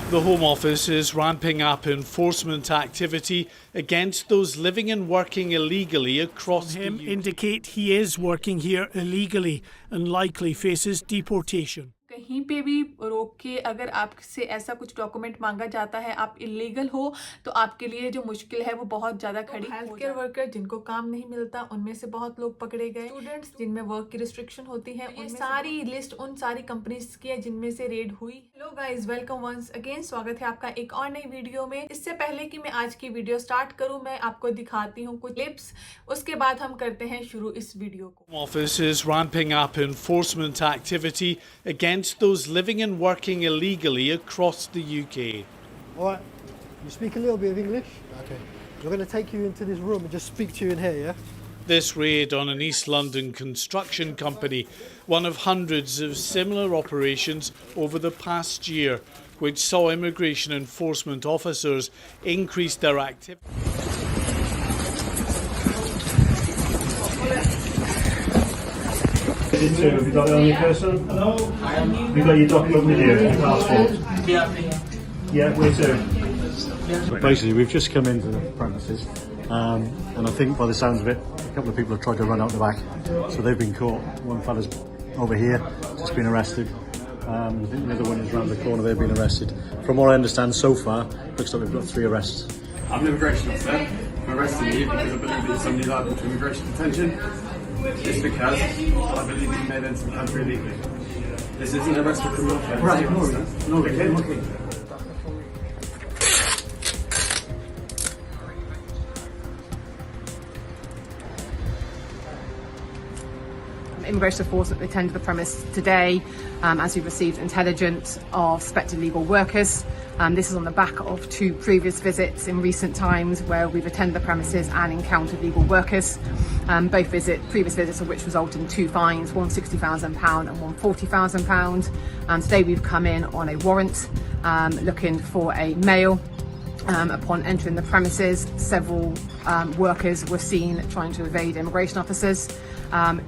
The Home Office is ramping up enforcement activity against those living and working illegally across the UK. Indicate he is working here illegally and likely faces deportation. कहीं पे भी रोक के अगर आपसे ऐसा कुछ डॉक्यूमेंट मांगा जाता है, आप इलीगल हो, तो आपके लिए जो मुश्किल है वो बहुत ज़्यादा खड़ी। हेल्थ केयर वर्कर जिनको काम नहीं मिलता, उनमें से बहुत लोग पकड़े गए। स्टूडेंट्स जिनमें वर्क की रिस्ट्रिक्शन होती है, ये सारी लिस्ट उन सारी कंपनीज की है जिनमें से रेड हुई। Hello guys, welcome once again, स्वागत है आपका एक और नई वीडियो में। इससे पहले कि मैं आज की वीडियो स्टार्ट करूँ, मैं आपको दिखाती हूँ कुछ क्लिप्स, उसके बाद हम करते हैं शुरू इस वीडियो को। Home Office is ramping up enforcement activity against those living and working illegally across the UK. All right, you speak a little bit of English? Okay. We're going to take you into this room and just speak to you in here, yeah? This raid on an East London construction company, one of hundreds of similar operations over the past year, which saw immigration enforcement officers increase their activity. Have you got it on your person? Hello. Have you got your document with you, your passport? Yeah, where to? Basically, we've just come into the premises, and I think by the sounds of it, a couple of people have tried to run out the back, so they've been caught. One fella's over here, just been arrested. I think the other one is around the corner, they've been arrested. From what I understand so far, looks like we've got 3 arrests. I'm an immigration officer. I'm arresting you because I believe that somebody liable to immigration detention. Just because I believe you made into the country illegally. This isn't an arrest for criminal offence. Right, no, okay. Immigration enforcement attended the premise today as we received intelligence of suspected illegal workers. This is on the back of 2 previous visits in recent times where we've attended the premises and encountered illegal workers. Both previous visits of which resulted in 2 fines, one £60,000 and one £40,000. Today we've come in on a warrant looking for a male. Upon entering the premises, several workers were seen trying to evade immigration officers.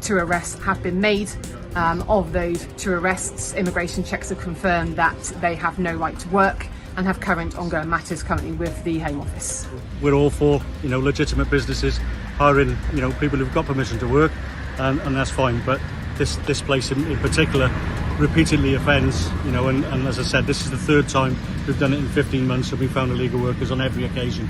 2 arrests have been made. Of those 2 arrests, immigration checks have confirmed that they have no right to work and have current ongoing matters currently with the Home Office. We're all for, legitimate businesses hiring, people who've got permission to work, and that's fine. But this place in particular repeatedly offends, and as I said, this is the 3rd time we've done it in 15 months, and we found illegal workers on every occasion.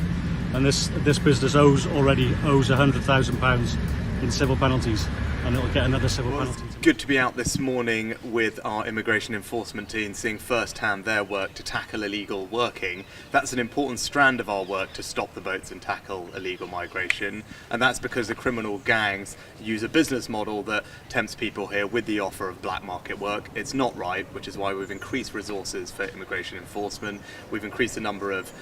And this business already owes £100,000 in civil penalties, and it'll get another civil penalty. Good to be out this morning with our immigration enforcement team, seeing firsthand their work to tackle illegal working. That's an important strand of our work to stop the boats and tackle illegal migration, and that's because the criminal gangs use a business model that tempts people here with the offer of black market work. It's not right, which is why we've increased resources for immigration enforcement. We've increased the number of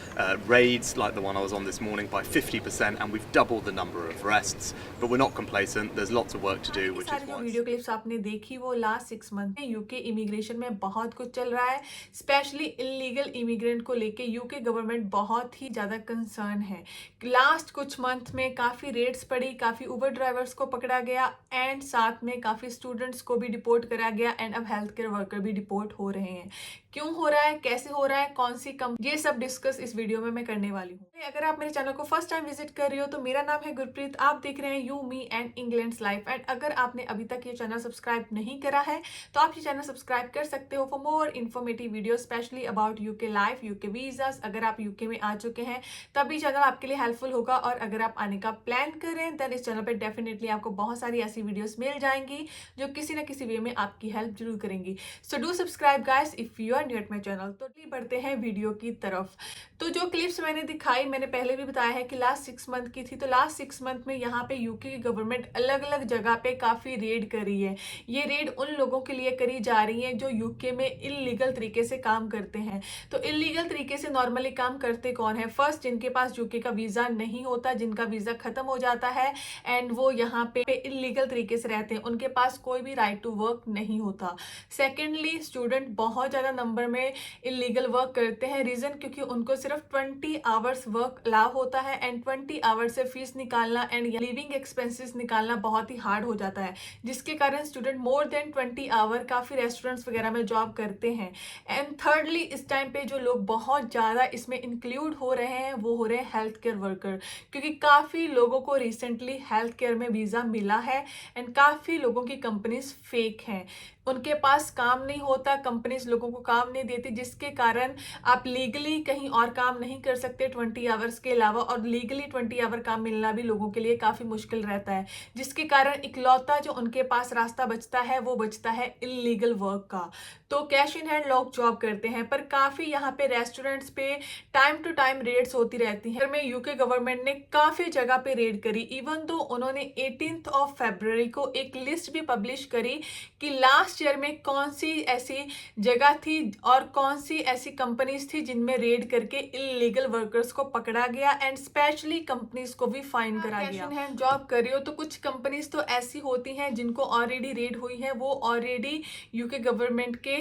raids, like the one I was on this morning, by 50%, and we've doubled the number of arrests. But we're not complacent. There's lots of work to do, which is why. Video clips आपने देखी वो last 6 month में UK immigration में बहुत कुछ चल रहा है, स्पेशली इलीगल इमिग्रेंट को लेके यूके गवर्नमेंट बहुत ही ज्यादा कंसर्न है। लास्ट कुछ मंथ में काफी रेड्स पड़ी, काफी उबर ड्राइवर्स को पकड़ा गया, एंड साथ में काफी स्टूडेंट्स को भी डिपोर्ट करा गया, एंड अब हेल्थ केयर वर्कर भी डिपोर्ट हो रहे हैं। क्यों हो रहा है, कैसे हो रहा है, कौन सी ये सब डिस्कस इस वीडियो में मैं करने वाली हूँ। अगर आप मेरे चैनल को फर्स्ट टाइम विजिट कर रही हो तो मेरा नाम है गुरप्रीत, आप देख रहे हैं you me and England's life. And अगर आपने अभी तक ये चैनल सब्सक्राइब नहीं करा है तो आप ये चैनल सब्सक्राइब कर सकते हो for more informative video, specially about UK life, UK visas. अगर आप यूके में आ चुके हैं तभी चैनल आपके लिए हेल्पफुल होगा, और अगर आप आने का प्लान कर रहे हैं देन इस चैनल पर डेफिनेटली आपको बहुत सारी ऐसी वीडियोस मिल जाएंगी जो किसी ना किसी वे में आपकी हेल्प जरूर करेंगी। So do subscribe guys if you are new at my channel. तो बढ़ते हैं वीडियो की तरफ। तो जो क्लिप्स मैंने दिखाई, मैंने पहले भी बताया है कि लास्ट 6 मंथ की थी, तो लास्ट 6 मंथ में यहाँ पे यूके की गवर्नमेंट अलग अलग जगह पे काफी रेड करी है। ये रेड उन लोगों के लिए करी जा रही है जो यूके में इलीगल तरीके से काम करते हैं। तो इलीगल तरीके से नॉर्मली काम करते कौन है? फर्स्ट, जिनके पास यूके का वीजा नहीं होता, जिनका वीजा खत्म हो जाता है एंड वो यहाँ पे इलीगल तरीके से रहते हैं, उनके पास कोई भी राइट टू वर्क नहीं होता। सेकेंडली, स्टूडेंट बहुत ज्यादा नंबर में इलीगल वर्क करते हैं। रीज़न क्योंकि उनको सिर्फ 20 आवर्स वर्क अलाउ होता है एंड 20 आवर्स से फीस निकालना एंड लिविंग एक्सपेंसेस निकालना बहुत ही हार्ड हो जाता है, जिसके कारण स्टूडेंट मोर देन 20 आवर काफ़ी रेस्टोरेंट्स वगैरह में जॉब करते हैं। एंड थर्डली, इस टाइम पे जो लोग बहुत ज़्यादा इसमें इंक्लूड हो रहे हैं वो हो रहे हैं हेल्थ केयर वर्कर, क्योंकि काफ़ी लोगों को रिसेंटली हेल्थ केयर में वीज़ा मिला है एंड काफ़ी लोगों की कंपनीज फेक हैं। उनके पास काम नहीं होता, कंपनीज लोगों को काम नहीं देती, जिसके कारण आप लीगली कहीं और काम नहीं कर सकते 20 आवर्स के अलावा, और लीगली 20 आवर काम मिलना भी लोगों के लिए काफ़ी मुश्किल रहता है, जिसके कारण इकलौता जो उनके पास रास्ता बचता है वो बचता है इलीगल वर्क का। तो कैश इन हैंड लोग जॉब करते हैं, पर काफ़ी यहाँ पे रेस्टोरेंट्स पे टाइम टू टाइम रेड्स होती रहती हैं। में यूके गवर्नमेंट ने काफ़ी जगह पे रेड करी, इवन तो उन्होंने 18 फरवरी को एक लिस्ट भी पब्लिश करी कि लास्ट ईयर में कौन सी ऐसी जगह थी और कौन सी ऐसी कंपनीज थी जिनमें रेड करके इलीगल वर्कर्स को पकड़ा गया एंड स्पेशली कंपनीज को भी फाइन करा गया। कैश इन हैंड जॉब कर रही हो तो कुछ कंपनीज तो ऐसी होती हैं जिनको ऑलरेडी रेड हुई है, वो ऑलरेडी यूके गवर्नमेंट के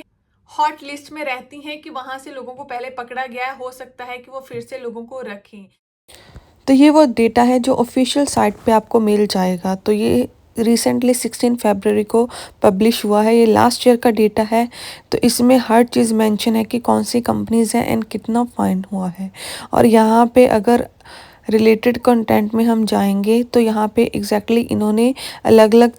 हॉट लिस्ट में रहती हैं कि वहां से लोगों को पहले पकड़ा गया है, हो सकता है कि वो फिर से लोगों को रखें। तो ये वो डेटा है जो ऑफिशियल साइट पे आपको मिल जाएगा। तो ये रिसेंटली 16 फरवरी को पब्लिश हुआ है, ये लास्ट ईयर का डेटा है। तो इसमें हर चीज़ मेंशन है कि कौन सी कंपनीज़ हैं एंड कितना फाइन हुआ है। और यहाँ पे अगर रिलेटेड कंटेंट में हम जाएंगे तो यहाँ पे एग्जैक्टली इन्होंने अलग अलग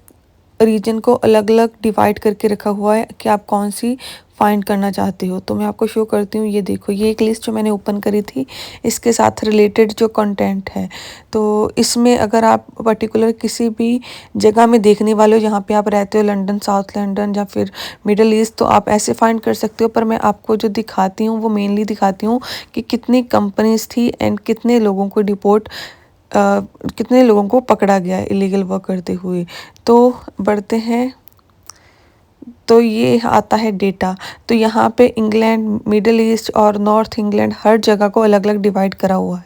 रीजन को अलग अलग डिवाइड करके रखा हुआ है कि आप कौन सी फाइंड करना चाहते हो। तो मैं आपको शो करती हूँ, ये देखो, ये एक लिस्ट जो मैंने ओपन करी थी इसके साथ रिलेटेड जो कंटेंट है। तो इसमें अगर आप पर्टिकुलर किसी भी जगह में देखने वाले हो जहाँ पे आप रहते हो, लंदन, साउथ लंदन या फिर मिडल ईस्ट, तो आप ऐसे फाइंड कर सकते हो। पर मैं आपको जो दिखाती हूँ वो मेनली दिखाती हूँ कि कितनी कंपनीज थी एंड कितने लोगों को कितने लोगों को पकड़ा गया इलीगल वर्क करते हुए। तो बढ़ते हैं, तो ये आता है डेटा। तो यहाँ पे इंग्लैंड, मिडल ईस्ट और नॉर्थ इंग्लैंड हर जगह को अलग अलग डिवाइड करा हुआ है।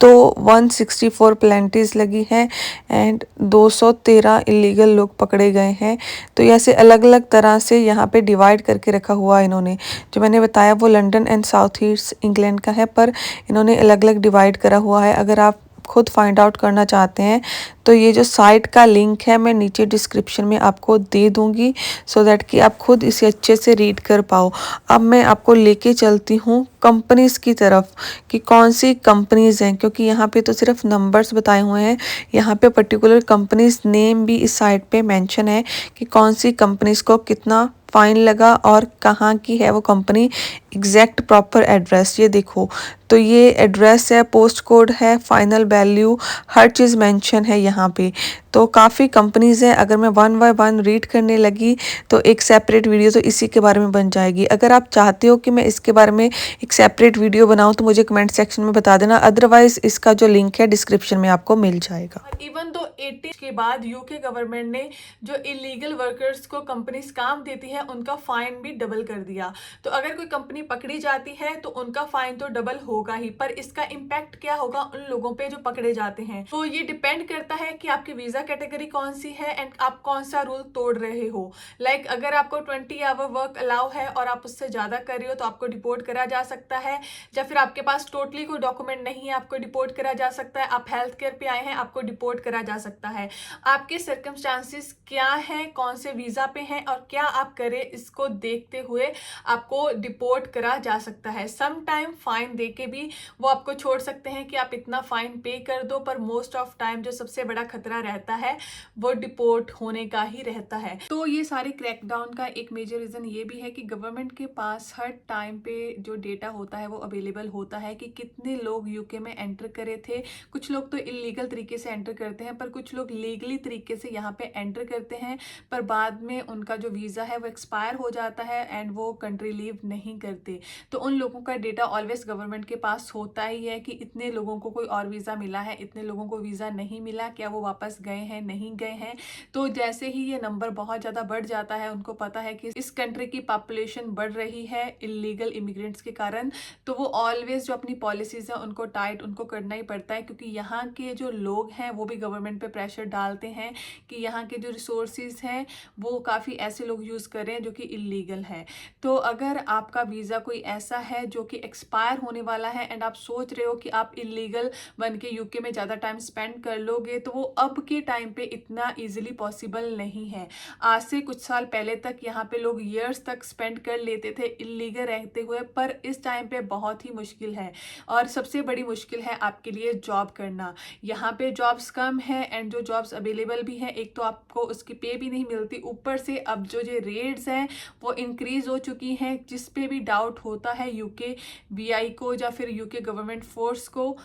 तो 164 प्लेंटीज लगी हैं एंड 213 इलीगल लोग पकड़े गए हैं। तो ऐसे अलग अलग तरह से यहाँ पे डिवाइड करके रखा हुआ है इन्होंने। जो मैंने बताया वो London and south east England का है, पर इन्होंने अलग अलग डिवाइड करा हुआ है। अगर आप खुद फाइंड आउट करना चाहते हैं तो ये जो साइट का लिंक है मैं नीचे डिस्क्रिप्शन में आपको दे दूंगी, सो दैट कि आप खुद इसे अच्छे से रीड कर पाओ। अब मैं आपको लेके चलती हूँ कंपनीज़ की तरफ कि कौन सी कंपनीज़ हैं, क्योंकि यहाँ पे तो सिर्फ नंबर्स बताए हुए हैं, यहाँ पे पर्टिकुलर कंपनीज नेम भी इस साइट पे मेंशन है कि कौन सी कंपनीज़ को कितना फाइन लगा और कहाँ की है वो कंपनी, एग्जैक्ट प्रॉपर एड्रेस। ये देखो, तो ये एड्रेस है, पोस्ट कोड है, फाइनल वैल्यू, हर चीज़ मेंशन है यहाँ पे। तो काफ़ी कंपनीज़ हैं। अगर मैं 1 बाय 1 रीड करने लगी तो एक सेपरेट वीडियो तो इसी के बारे में बन जाएगी। अगर आप चाहते हो कि मैं इसके बारे में एक सेपरेट वीडियो बनाऊं तो मुझे कमेंट सेक्शन में बता देना, अदरवाइज इसका जो लिंक है डिस्क्रिप्शन में आपको मिल जाएगा। इवन तो 80 के बाद यूके गवर्नमेंट ने जो इलीगल वर्कर्स को कंपनीज काम देती है उनका फाइन भी डबल कर दिया। तो अगर कोई कंपनी पकड़ी जाती है तो उनका फाइन तो डबल होगा ही, पर इसका इम्पैक्ट क्या होगा उन लोगों पे जो पकड़े जाते हैं। तो ये डिपेंड करता है कि आपकी वीजा कैटेगरी कौन सी है एंड आप कौन सा रूल तोड़ रहे हो। लाइक अगर आपको 20 आवर वर्क अलाउ है और आप उससे ज़्यादा कर रहे हो तो आपको डिपोर्ट करा जा सकता है, या फिर आपके पास टोटली कोई डॉक्यूमेंट नहीं है आपको डिपोर्ट करा जा सकता है। आप हेल्थ केयर पे आए हैं आपको डिपोर्ट करा जा सकता है। आपके सर्कमस्टांसिस क्या हैं, कौन से वीज़ा पे हैं और क्या आप करें, इसको देखते हुए आपको डिपोर्ट करा जा सकता है। सम टाइम फाइन दे के भी वो आपको छोड़ सकते हैं कि आप इतना फाइन पे कर दो, पर मोस्ट ऑफ टाइम जो सबसे बड़ा खतरा रहता है वो डिपोर्ट होने का ही रहता है। तो ये सारे क्रैकडाउन का एक मेजर रीजन ये भी है कि गवर्नमेंट के पास हर टाइम पे जो डेटा होता है वो अवेलेबल होता है कि कितने लोग यूके में एंटर करे थे। कुछ लोग तो इलीगल तरीके से एंटर करते हैं, पर कुछ लोग लीगली तरीके से यहाँ पे एंटर करते हैं, पर बाद में उनका जो वीज़ा है वो एक्सपायर हो जाता है एंड वो कंट्री लीव नहीं करते। तो उन लोगों का डेटा ऑलवेज गवर्नमेंट के पास होता ही है कि इतने लोगों को कोई और वीज़ा मिला है, इतने लोगों को वीज़ा नहीं मिला, क्या वो वापस गए गए हैं नहीं गए हैं। तो जैसे ही ये नंबर बहुत ज़्यादा बढ़ जाता है, उनको पता है कि इस कंट्री की पॉपुलेशन बढ़ रही है इलीगल इमिग्रेंट्स के कारण, तो वो ऑलवेज जो अपनी पॉलिसीज़ हैं उनको टाइट उनको करना ही पड़ता है, क्योंकि यहाँ के जो लोग हैं वो भी गवर्नमेंट पे प्रेशर डालते हैं कि यहाँ के जो रिसोर्सेज हैं वो काफ़ी ऐसे लोग यूज़ कर रहे हैं जो कि इलीगल है। तो अगर आपका वीज़ा कोई ऐसा है जो कि एक्सपायर होने वाला है एंड आप सोच रहे हो कि आप इलीगल बन के यूके में ज़्यादा टाइम स्पेंड कर लोगे, तो वो अब के टाइम पे इतना ईजिली पॉसिबल नहीं है। आज से कुछ साल पहले तक यहाँ पे लोग ईयर्स तक स्पेंड कर लेते थे इलीगल रहते हुए, पर इस टाइम पे बहुत ही मुश्किल है। और सबसे बड़ी मुश्किल है आपके लिए जॉब करना। यहाँ पे जॉब्स कम है एंड जो जॉब्स अवेलेबल भी हैं, एक तो आपको उसकी पे भी नहीं मिलती, ऊपर से अब जो रेट्स हैं वो इंक्रीज़ हो चुकी हैं, जिस पे भी डाउट होता है यूके बीआई को या फिर यूके गवर्नमेंट फोर्स को,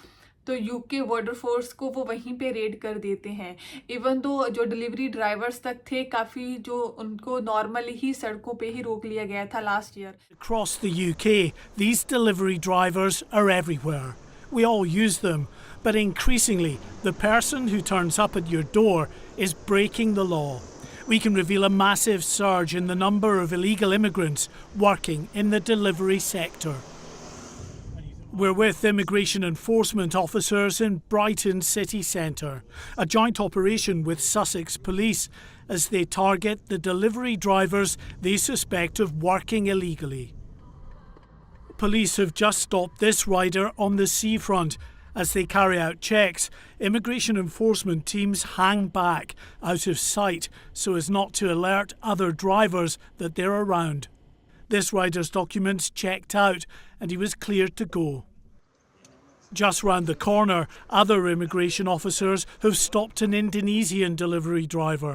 तो यूके बॉर्डर फोर्स को वो वहीं पे रेड कर देते हैं। इवन दो जो डिलीवरी ड्राइवर्स तक थे, काफ़ी जो उनको नॉर्मली ही सड़कों पे ही रोक लिया गया था last year. Across the UK, these delivery drivers are everywhere. We all use them, but increasingly, the person who turns up at your door is breaking the law. We can reveal a massive surge in the number of illegal immigrants working in the delivery sector. We're with immigration enforcement officers in Brighton city centre, a joint operation with Sussex Police as they target the delivery drivers they suspect of working illegally. Police have just stopped this rider on the seafront. As they carry out checks, immigration enforcement teams hang back out of sight so as not to alert other drivers that they're around. This rider's documents checked out and he was cleared to go. Just round the corner, other immigration officers have stopped an Indonesian delivery driver.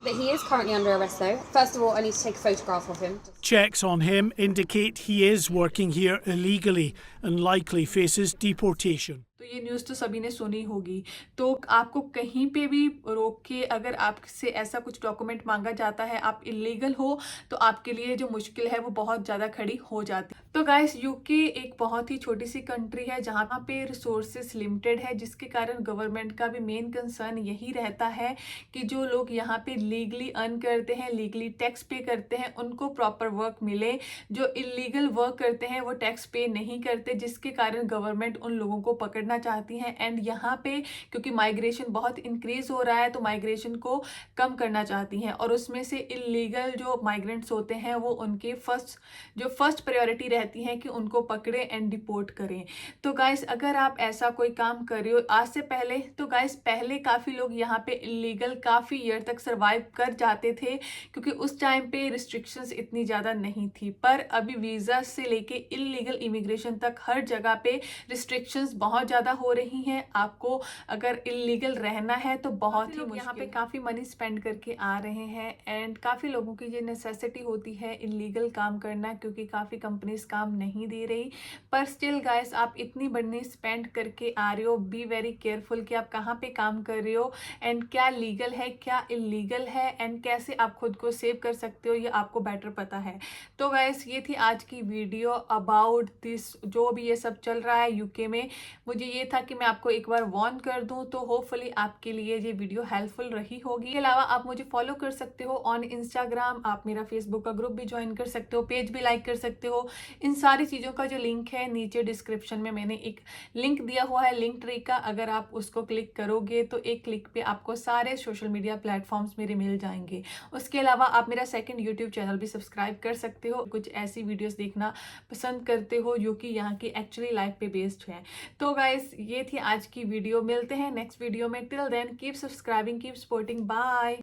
But he is currently under arrest though. First of all, I need to take a photograph of him. Checks on him indicate he is working here illegally and likely faces deportation. तो ये news तो सभी ने सुनी होगी। तो आपको कहीं पे भी रोक के अगर आपसे ऐसा कुछ डॉक्यूमेंट मांगा जाता है, आप इलीगल हो, तो आपके लिए जो मुश्किल है वो बहुत ज़्यादा खड़ी हो जाती है। तो गाइस, यूके एक बहुत ही छोटी सी कंट्री है जहाँ पे रिसोर्सेस लिमिटेड है, जिसके कारण गवर्नमेंट का भी मेन कंसर्न यही रहता है कि जो लोग यहाँ पे लीगली अर्न करते हैं, लीगली टैक्स पे करते हैं, उनको प्रॉपर वर्क मिले। जो इलीगल वर्क करते हैं वो टैक्स पे नहीं करते, जिसके कारण गवर्नमेंट उन लोगों को पकड़ना चाहती हैं। एंड यहाँ पे क्योंकि माइग्रेशन बहुत इंक्रीज हो रहा है, तो माइग्रेशन को कम करना चाहती हैं, और उसमें से इलीगल जो माइग्रेंट्स होते हैं वो उनके फर्स्ट प्रायोरिटी रहती है कि उनको पकड़े एंड डिपोर्ट करें। तो गाइस, अगर आप ऐसा कोई काम कर रहे हो आज से पहले, तो गाइस पहले काफ़ी लोग यहाँ पे इलीगल काफ़ी ईयर तक सर्वाइव कर जाते थे, क्योंकि उस टाइम पे रिस्ट्रिक्शंस इतनी ज़्यादा नहीं थी। पर अभी वीज़ा से लेके इलीगल इमिग्रेशन तक हर जगह पे रिस्ट्रिक्शंस बहुत ज़्यादा हो रही हैं। आपको अगर इलीगल रहना है तो बहुत ही मुश्किल। यहाँ पे काफ़ी मनी स्पेंड करके आ रहे हैं एंड काफ़ी लोगों की ये नेसेसिटी होती है इलीगल काम करना, क्योंकि काफ़ी कंपनीज काम नहीं दे रही। पर स्टिल गाइस, आप इतनी मनी स्पेंड करके आ रहे हो, बी वेरी केयरफुल कि आप कहाँ पे काम कर रहे हो एंड क्या लीगल है क्या इलीगल है एंड कैसे आप खुद को सेव कर सकते हो, ये आपको बेटर पता है। तो गाइस, ये थी आज की वीडियो अबाउट दिस, जो भी ये सब चल रहा है यूके में। मुझे ये था कि मैं आपको एक बार वार्न कर दूं, तो होपफुली आपके लिए ये वीडियो हेल्पफुल रही होगी। इसके अलावा आप मुझे फॉलो कर सकते हो ऑन इंस्टाग्राम, आप मेरा फेसबुक का ग्रुप भी ज्वाइन कर सकते हो, पेज भी लाइक कर सकते हो। इन सारी चीज़ों का जो लिंक है नीचे डिस्क्रिप्शन में मैंने एक लिंक दिया हुआ है, लिंक ट्री का। अगर आप उसको क्लिक करोगे तो एक क्लिक पे आपको सारे सोशल मीडिया प्लेटफॉर्म्स मेरे मिल जाएंगे। उसके अलावा आप मेरा सेकंड यूट्यूब चैनल भी सब्सक्राइब कर सकते हो। कुछ ऐसी वीडियोस देखना पसंद करते हो जो कि यहाँ की एक्चुअली लाइफ पे बेस्ड है। तो गाइस, ये थी आज की वीडियो। मिलते हैं नेक्स्ट वीडियो में। Till then keep subscribing, keep supporting, bye.